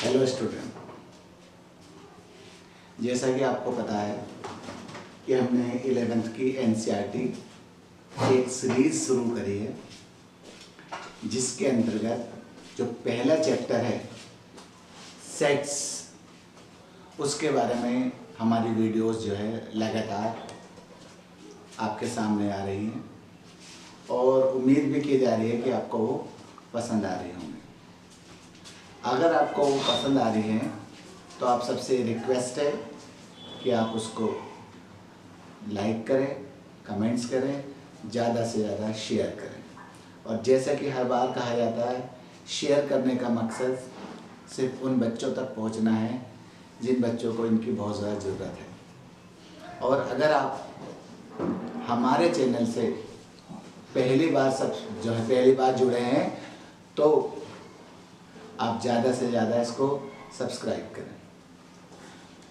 Hello student, जैसा कि आपको पता है कि हमने 11th की एनसीईआरटी एक सीरीज शुरू करी है, जिसके अंतर्गत जो पहला चैप्टर है सेट्स, उसके बारे में हमारी वीडियोस जो है लगातार आपके सामने आ रही हैं और उम्मीद भी की जा रही है कि आपको वो पसंद आ रही होंगी। अगर आपको वो पसंद आ रही है तो आप सबसे रिक्वेस्ट है कि आप उसको लाइक करें, कमेंट्स करें, ज़्यादा से ज़्यादा शेयर करें। और जैसा कि हर बार कहा जाता है, शेयर करने का मकसद सिर्फ उन बच्चों तक पहुंचना है जिन बच्चों को इनकी बहुत ज़्यादा ज़रूरत है। और अगर आप हमारे चैनल से पहली बार जुड़े हैं तो आप ज़्यादा से ज़्यादा इसको सब्सक्राइब करें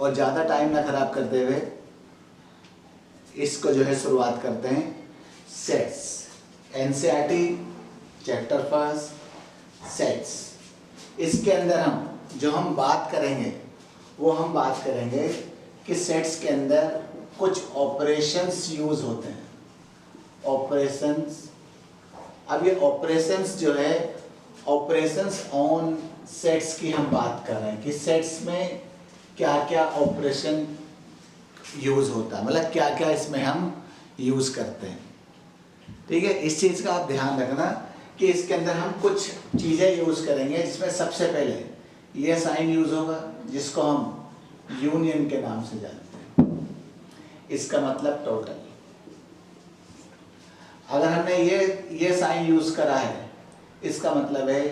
और ज़्यादा टाइम ना ख़राब करते हुए इसको जो है शुरुआत करते हैं। Sets, NCERT chapter first sets. इसके अंदर हम बात करेंगे कि सेट्स के अंदर कुछ ऑपरेशंस यूज़ होते हैं। ऑपरेशंस, अब ये ऑपरेशंस जो है ऑपरेशंस ऑन सेट्स की हम बात कर रहे हैं कि सेट्स में क्या क्या ऑपरेशन यूज़ होता है, मतलब क्या क्या इसमें हम यूज़ करते हैं। ठीक है, इस चीज़ का आप ध्यान रखना कि इसके अंदर हम कुछ चीज़ें यूज़ करेंगे, जिसमें सबसे पहले ये साइन यूज़ होगा जिसको हम यूनियन के नाम से जानते हैं। इसका मतलब टोटल। अगर हमने ये साइन यूज़ करा है, इसका मतलब है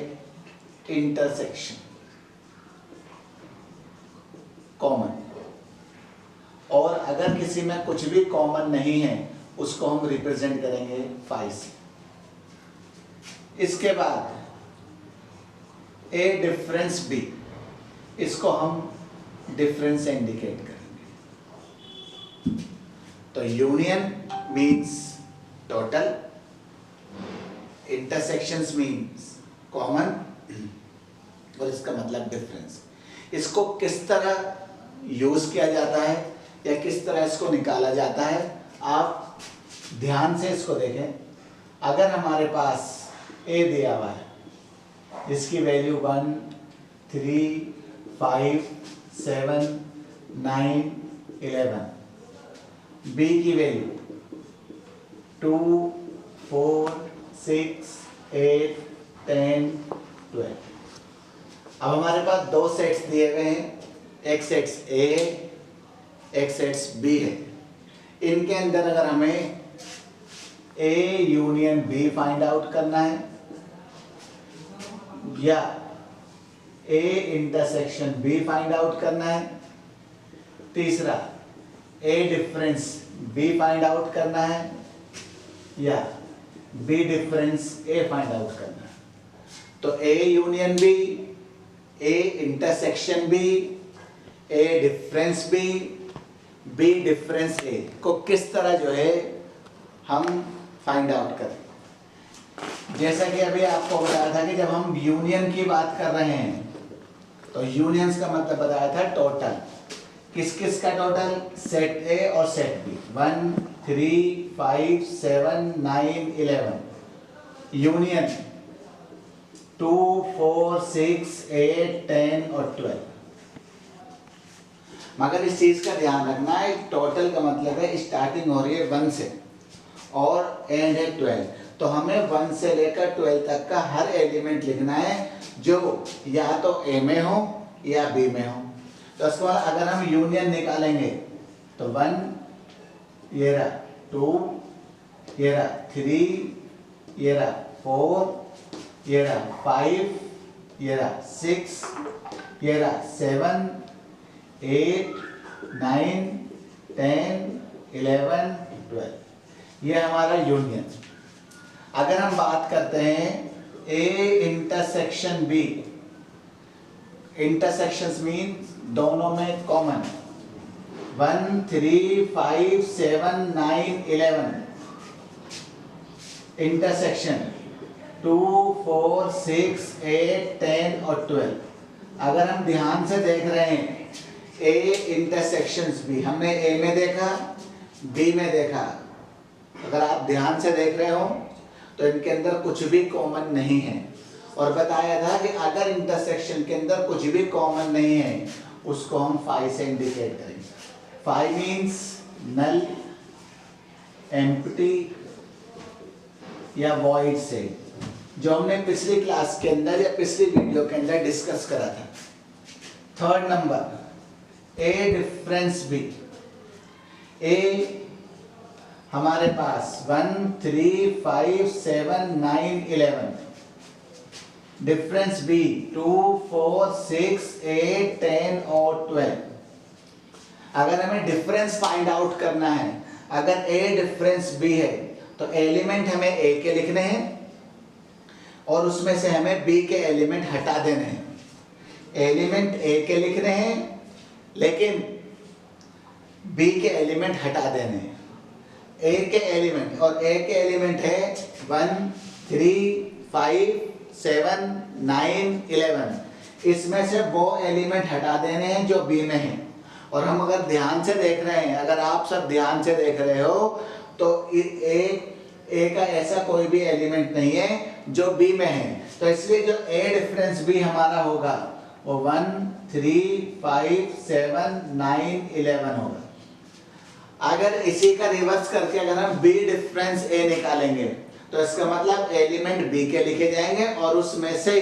इंटरसेक्शन, कॉमन। और अगर किसी में कुछ भी कॉमन नहीं है, उसको हम रिप्रेजेंट करेंगे फाई से। इसके बाद ए डिफरेंस बी, इसको हम डिफरेंस से इंडिकेट करेंगे। तो union means total, intersections means common और इसका मतलब डिफरेंस। इसको किस तरह यूज किया जाता है या किस तरह इसको निकाला जाता है, आप ध्यान से इसको देखें। अगर हमारे पास ए दिया हुआ है जिसकी वैल्यू 1, 3, 5, 7, 9, 11, बी की वैल्यू 2, 4, 6, 8, 10, 12। अब हमारे पास दो सेट्स दिए हुए हैं, एक सेट्स ए है, एक सेट्स बी है। इनके अंदर अगर हमें A union B find out करना है या A intersection B find out करना है, तीसरा A difference B find out करना है या B difference A find out करना है, तो A union B, A intersection B, A difference B, B difference A को किस तरह जो है हम फाइंड आउट करें। जैसा कि अभी आपको बताया था कि जब हम यूनियन की बात कर रहे हैं तो यूनियंस का मतलब बताया था टोटल। किस किस का टोटल? सेट ए और सेट बी, 1, 3, 5, 7, 9, 11। यूनियन 2, 4, 6, 8, 10 और 12। मगर इस चीज का ध्यान रखना है, टोटल का मतलब है स्टार्टिंग हो रही है 1 से और एंड है 12। तो हमें 1 से लेकर 12 तक का हर एलिमेंट लिखना है जो या तो ए में हो या बी में हो। तो इसके बाद अगर हम यूनियन निकालेंगे तो 1, ये रहा 2, ये रहा 3, ये रहा 4, ये रहा 5, ये रहा 6, ये रहा 7, 8, 9, 10, 11, 12। ये हमारा यूनियन। अगर हम बात करते हैं A intersection B, intersections means दोनों में कॉमन, 1, 3, 5, 7, 9, 11। इंटरसेक्शन 2, 4, 6, 8, 10 और 12। अगर हम ध्यान से देख रहे हैं ए इंटरसेक्शंस बी, हमने ए में देखा, बी में देखा, अगर आप ध्यान से देख रहे हो तो इनके अंदर कुछ भी कॉमन नहीं है। और बताया था कि अगर इंटरसेक्शन के अंदर कुछ भी कॉमन नहीं है उसको हम फाई से इंडिकेट करेंगे। फाई मीन्स नल, एम्प्टी या वॉइड से, जो हमने पिछली क्लास के अंदर या पिछली वीडियो के अंदर डिस्कस करा था। थर्ड नंबर, ए डिफरेंस बी। ए हमारे पास 1 3 5 7 9 11, डिफरेंस बी 2 4 6 8 10 और 12। अगर हमें डिफरेंस फाइंड आउट करना है, अगर ए डिफरेंस बी है तो एलिमेंट हमें ए के लिखने हैं और उसमें से हमें बी के एलिमेंट हटा देने हैं। एलिमेंट ए के लिखने हैं लेकिन बी के एलिमेंट हटा देने हैं। ए के एलिमेंट, और ए के एलिमेंट है 1 3 5 7 9 11। इसमें से वो एलिमेंट हटा देने हैं जो बी में है। और हम अगर ध्यान से देख रहे हैं, अगर आप सब ध्यान से देख रहे हो तो ए का ऐसा कोई भी एलिमेंट नहीं है जो बी में है, तो इसलिए जो ए डिफरेंस बी हमारा होगा वो 1 3 5 7 9 11 होगा। अगर इसी का रिवर्स करके अगर हम बी डिफरेंस ए निकालेंगे तो इसका मतलब एलिमेंट बी के लिखे जाएंगे और उसमें से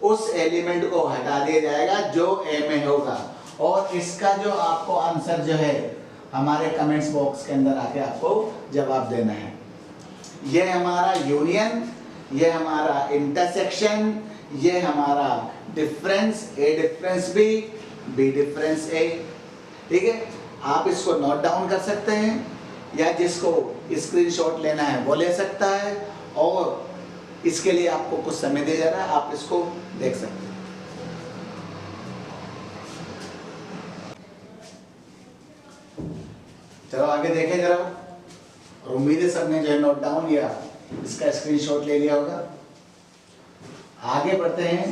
उस एलिमेंट को हटा दिया जाएगा जो ए में होगा। और इसका जो आपको आंसर जो है हमारे कमेंट्स बॉक्स के अंदर आके आपको जवाब देना है। ये हमारा यूनियन, ये हमारा इंटरसेक्शन, ये हमारा डिफरेंस, ए डिफरेंस बी, बी डिफरेंस ए। ठीक है, आप इसको नोट डाउन कर सकते हैं या जिसको स्क्रीनशॉट लेना है वो ले सकता है, और इसके लिए आपको कुछ समय दिया जा रहा है, आप इसको देख सकते हैं। चलो आगे देखें जरा। और उम्मीद है सबने जो है नोट डाउन या इसका स्क्रीनशॉट ले लिया होगा। आगे बढ़ते हैं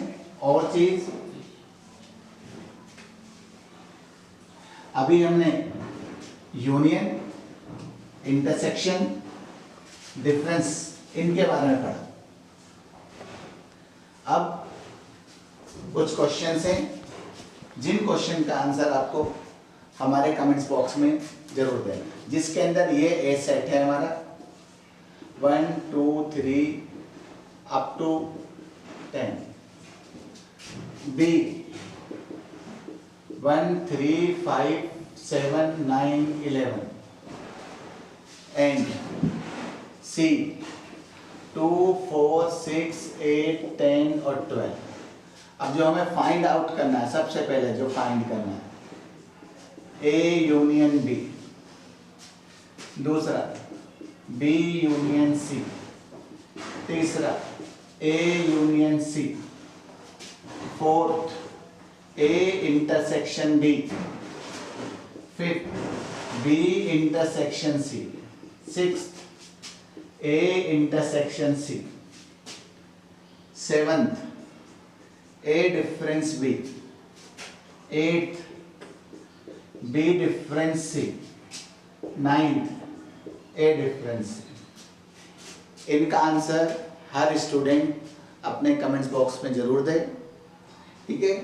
और चीज। अभी हमने यूनियन, इंटरसेक्शन, डिफरेंस, इनके बारे में पढ़ा। अब कुछ क्वेश्चंस हैं जिन क्वेश्चन का आंसर आपको हमारे कमेंट्स बॉक्स में जरूर देना, जिसके अंदर ये ए सेट है हमारा 1 2 3 up to 10, B 1 3 5 7 9 11 and C 2 4 6 8 10 और 12। अब जो हमें फाइंड आउट करना है, सबसे पहले जो फाइंड करना है ए यूनियन बी, दूसरा बी यूनियन सी, तीसरा A union C, fourth A intersection B, fifth B intersection C, sixth A intersection C, seventh A difference B, eighth B difference C, ninth A difference C. इनका answer हर student अपने comments box में जरूर दे, ठीक है,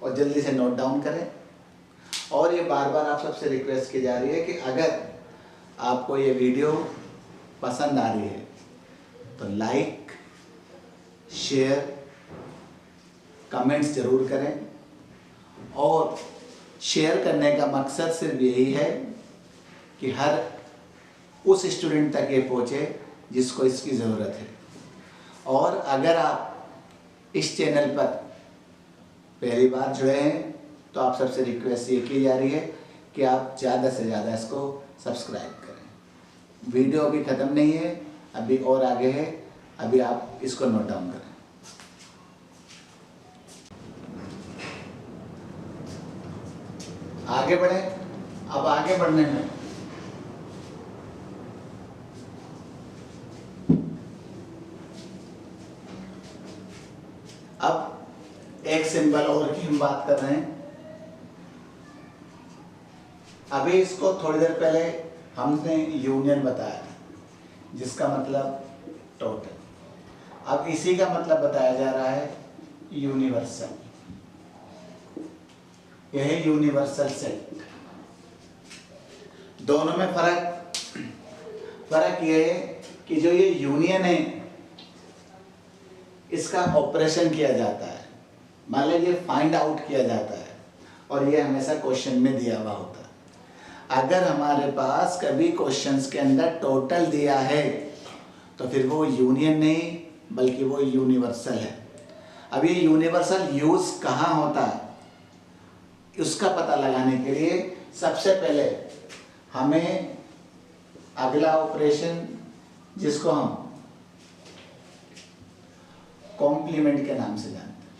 और जल्दी से नोट डाउन करें। और ये बार बार आप सबसे रिक्वेस्ट की जा रही है कि अगर आपको ये वीडियो पसंद आ रही है तो लाइक, शेयर, कमेंट्स जरूर करें। और शेयर करने का मकसद सिर्फ यही है कि हर उस स्टूडेंट तक ये पहुँचे जिसको इसकी ज़रूरत है। और अगर आप इस चैनल पर पहली बार जुड़े हैं तो आप सबसे रिक्वेस्ट ये की जा रही है कि आप ज़्यादा से ज़्यादा इसको सब्सक्राइब करें। वीडियो अभी ख़त्म नहीं है, अभी और आगे है, अभी आप इसको नोट डाउन करें। आगे बढ़े। अब आगे बढ़ने में अब एक सिंबल और की हम बात कर रहे हैं। अभी इसको थोड़ी देर पहले हमने यूनियन बताया जिसका मतलब टोटल। अब इसी का मतलब बताया जा रहा है यूनिवर्सल। यह है यूनिवर्सल सेट। दोनों में फर्क यह है कि जो ये यूनियन है इसका ऑपरेशन किया जाता है, मान लीजिए फाइंड आउट किया जाता है, और ये हमेशा क्वेश्चन में दिया हुआ होता है। अगर हमारे पास कभी क्वेश्चंस के अंदर टोटल दिया है तो फिर वो यूनियन नहीं बल्कि वो यूनिवर्सल है। अब ये यूनिवर्सल यूज कहाँ होता है उसका पता लगाने के लिए सबसे पहले हमें अगला ऑपरेशन, जिसको हम कॉम्प्लीमेंट के नाम से जानते हैं,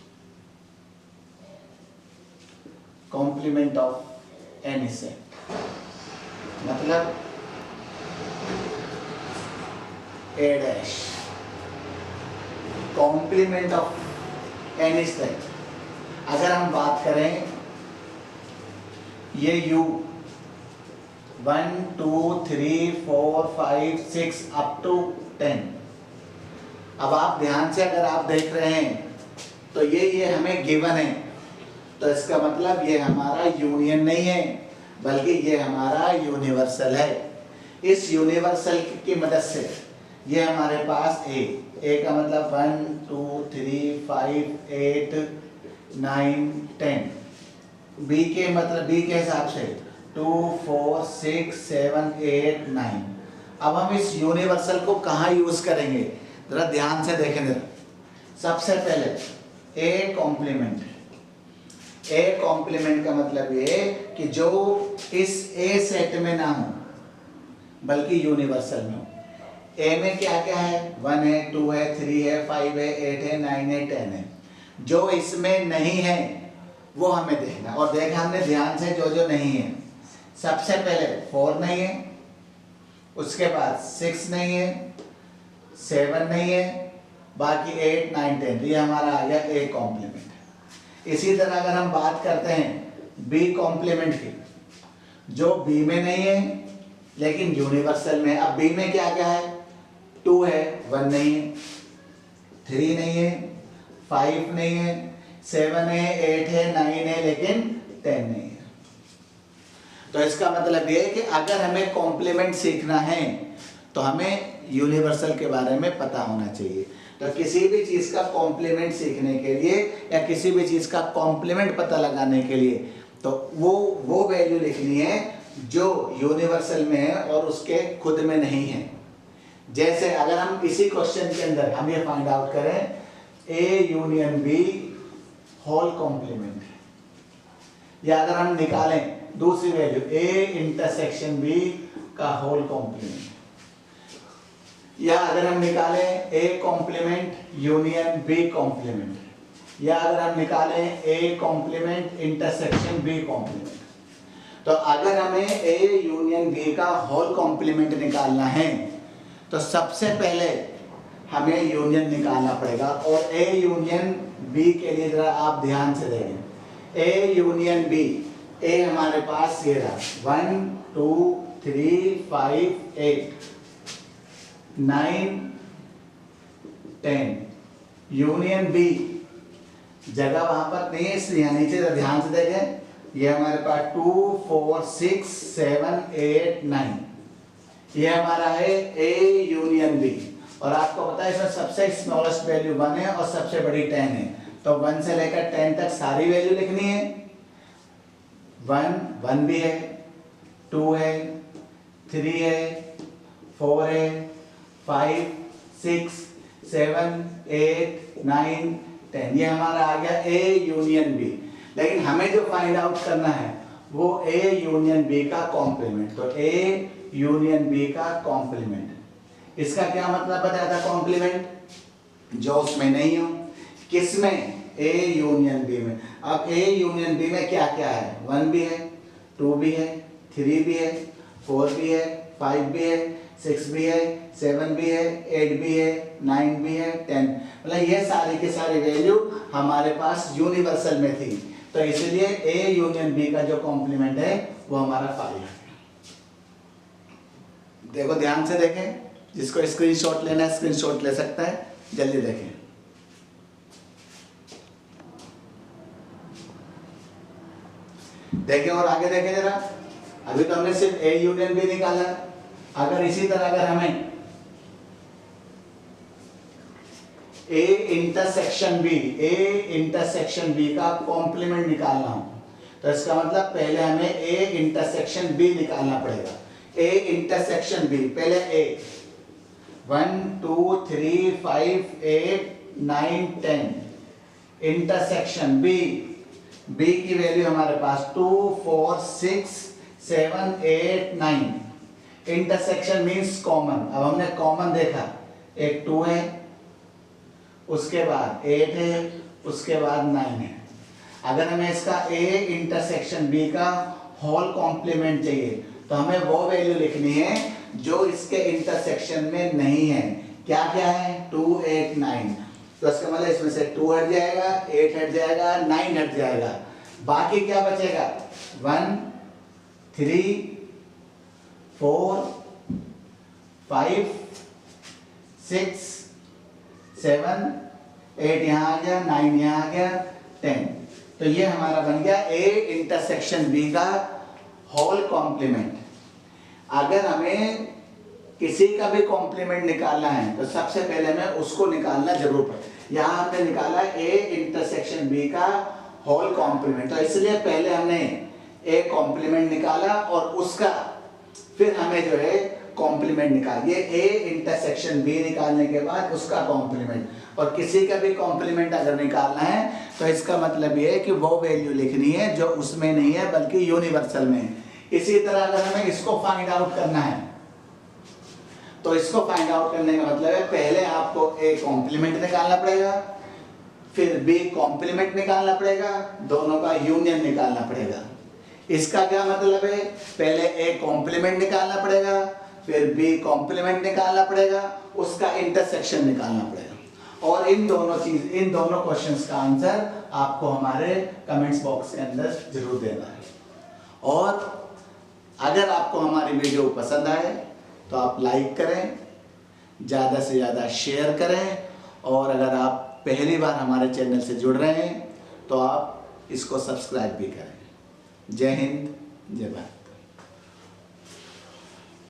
कॉम्प्लीमेंट ऑफ एनी सेट, मतलब A dash complement of any set. अगर हम बात करें ये U 1 2 3 4 5 6 अप टू 10। अब आप ध्यान से अगर आप देख रहे हैं तो ये हमें गिवन है, तो इसका मतलब ये हमारा यूनियन नहीं है बल्कि ये हमारा यूनिवर्सल है। इस यूनिवर्सल की मदद से ये हमारे पास ए का मतलब 1 2 3 5 8 9 10, बी के मतलब बी के हिसाब से 2 4 6 7 8 9। अब हम इस यूनिवर्सल को कहाँ यूज करेंगे जरा ध्यान से देखें जरा। सबसे पहले ए कॉम्प्लीमेंट का मतलब ये कि जो इस ए सेट में ना हो बल्कि यूनिवर्सल में हो। ए में क्या क्या है, 1 है 2 है 3 है 5 है 8 है 9 है 10 है। जो इसमें नहीं है वो हमें देखना, और देखा हमने ध्यान से जो नहीं है। सबसे पहले 4 नहीं है, उसके बाद 6 नहीं है, 7 नहीं है, बाकी 8 9 10, ये हमारा आ गया ए कॉम्प्लीमेंट। इसी तरह अगर हम बात करते हैं बी कॉम्प्लीमेंट की, जो बी में नहीं है लेकिन यूनिवर्सल में। अब बी में क्या क्या है, 2 है 1 नहीं है, 3 नहीं है 5 नहीं है, 7 है 8 है 9 है लेकिन 10 नहीं है। तो इसका मतलब ये है कि अगर हमें कॉम्प्लीमेंट सीखना है तो हमें यूनिवर्सल के बारे में पता होना चाहिए। तो किसी भी चीज का कॉम्प्लीमेंट सीखने के लिए या किसी भी चीज का कॉम्प्लीमेंट पता लगाने के लिए तो वो वैल्यू लिखनी है जो यूनिवर्सल में है और उसके खुद में नहीं है। जैसे अगर हम इसी क्वेश्चन के अंदर हम ये फाइंड आउट करें A union B whole complement, या अगर हम निकालें दूसरी वैल्यू ए इंटरसेक्शन बी का होल कॉम्प्लीमेंट, या अगर हम निकालें A complement union B complement, या अगर हम निकालें A complement intersection B complement. तो अगर हमें ए यूनियन बी का होल कॉम्प्लीमेंट निकालना है तो सबसे पहले हमें यूनियन निकालना पड़ेगा। और ए यूनियन बी के लिए जरा आप ध्यान से देखें। ए यूनियन बी, ए हमारे पास ये रहा 1 2 3 5 8 9 10। यूनियन बी जगह वहां पर नहीं है इसलिए नीचे ध्यान से देखें, ये हमारे पास 2 4 6 7 8 9, ये हमारा है ए यूनियन बी। और आपको पता है इसमें सबसे स्मॉलेस्ट वैल्यू 1 है और सबसे बड़ी 10 है, तो 1 से लेकर 10 तक सारी वैल्यू लिखनी है। 1 भी है, 2 है, 3 है, 4 है, 5 6 7 8 9 10, ये हमारा आ गया ए यूनियन बी। लेकिन हमें जो फाइंड आउट करना है वो ए यूनियन बी का कॉम्प्लीमेंट। तो ए यूनियन बी का कॉम्प्लीमेंट, इसका क्या मतलब बताया था, कॉम्प्लीमेंट जो उसमें नहीं हो। किसमें, ए यूनियन बी में। अब ए यूनियन बी में क्या क्या है, 1 भी है, 2 भी है, 3 भी है, 4 भी है, 5 भी है, 6 भी है, 7 भी है, 8 भी है, 9 भी है, 10, मतलब ये सारी की सारी वैल्यू हमारे पास यूनिवर्सल में थी, तो इसलिए ए यूनियन बी का जो कॉम्प्लीमेंट है वो हमारा 5 है। देखो ध्यान से देखें, जिसको स्क्रीनशॉट लेना है स्क्रीनशॉट ले सकता है, जल्दी देखें। देखें और आगे देखें जरा, अभी तो हमने सिर्फ ए यूनियन बी निकाला, अगर इसी तरह अगर हमें ए इंटरसेक्शन बी का कॉम्प्लीमेंट निकालना हो, तो इसका मतलब पहले हमें ए इंटरसेक्शन बी निकालना पड़ेगा। ए इंटरसेक्शन बी, पहले ए 1 2 3 5 8 9 10 इंटरसेक्शन बी, बी की वैल्यू हमारे पास 2 4 6 7 8 9, इंटरसेक्शन मींस कॉमन। अब हमने कॉमन देखा, एक 2 है, उसके बाद 8 है, उसके बाद 9 है। अगर हमें इसका ए इंटरसेक्शन बी का होल कॉम्प्लीमेंट चाहिए तो हमें वो वैल्यू लिखनी है जो इसके इंटरसेक्शन में नहीं है। क्या क्या है? 2 8 9, तो इसका मतलब इसमें से 2 हट जाएगा, 8 हट जाएगा, 9 हट जाएगा, बाकी क्या बचेगा? 1 3 4 5 6 7 8 यहाँ आ गया, 9 यहाँ आ गया, 10। तो ये हमारा बन गया ए इंटरसेक्शन बी का होल कॉम्प्लीमेंट। अगर हमें किसी का भी कॉम्प्लीमेंट निकालना है तो सबसे पहले हमें उसको निकालना जरूर पड़ेगा। यहाँ हमने निकाला ए इंटरसेक्शन बी का होल कॉम्प्लीमेंट, तो इसलिए पहले हमने ए कॉम्प्लीमेंट निकाला और उसका फिर हमें जो है कॉम्प्लीमेंट निकाल, ये ए इंटरसेक्शन बी निकालने के बाद उसका कॉम्प्लीमेंट, और किसी का भी कॉम्प्लीमेंट अगर निकालना है तो इसका मतलब ये है कि वो वैल्यू लिखनी है जो उसमें नहीं है बल्कि यूनिवर्सल में है। इसी तरह अगर हमें इसको फाइंड आउट करना है तो इसको फाइंड आउट करने का मतलब है पहले आपको ए कॉम्प्लीमेंट निकालना पड़ेगा, फिर बी कॉम्प्लीमेंट निकालना पड़ेगा, दोनों का यूनियन निकालना पड़ेगा। इसका क्या मतलब है? पहले ए कॉम्प्लीमेंट निकालना पड़ेगा, फिर बी कॉम्प्लीमेंट निकालना पड़ेगा, उसका इंटरसेक्शन निकालना पड़ेगा, और इन दोनों क्वेश्चंस का आंसर आपको हमारे कमेंट्स बॉक्स के अंदर जरूर देना है। और अगर आपको हमारी वीडियो पसंद आए तो आप लाइक करें, ज़्यादा से ज़्यादा शेयर करें, और अगर आप पहली बार हमारे चैनल से जुड़ रहे हैं तो आप इसको सब्सक्राइब भी करें। जय हिंद, जय भारत।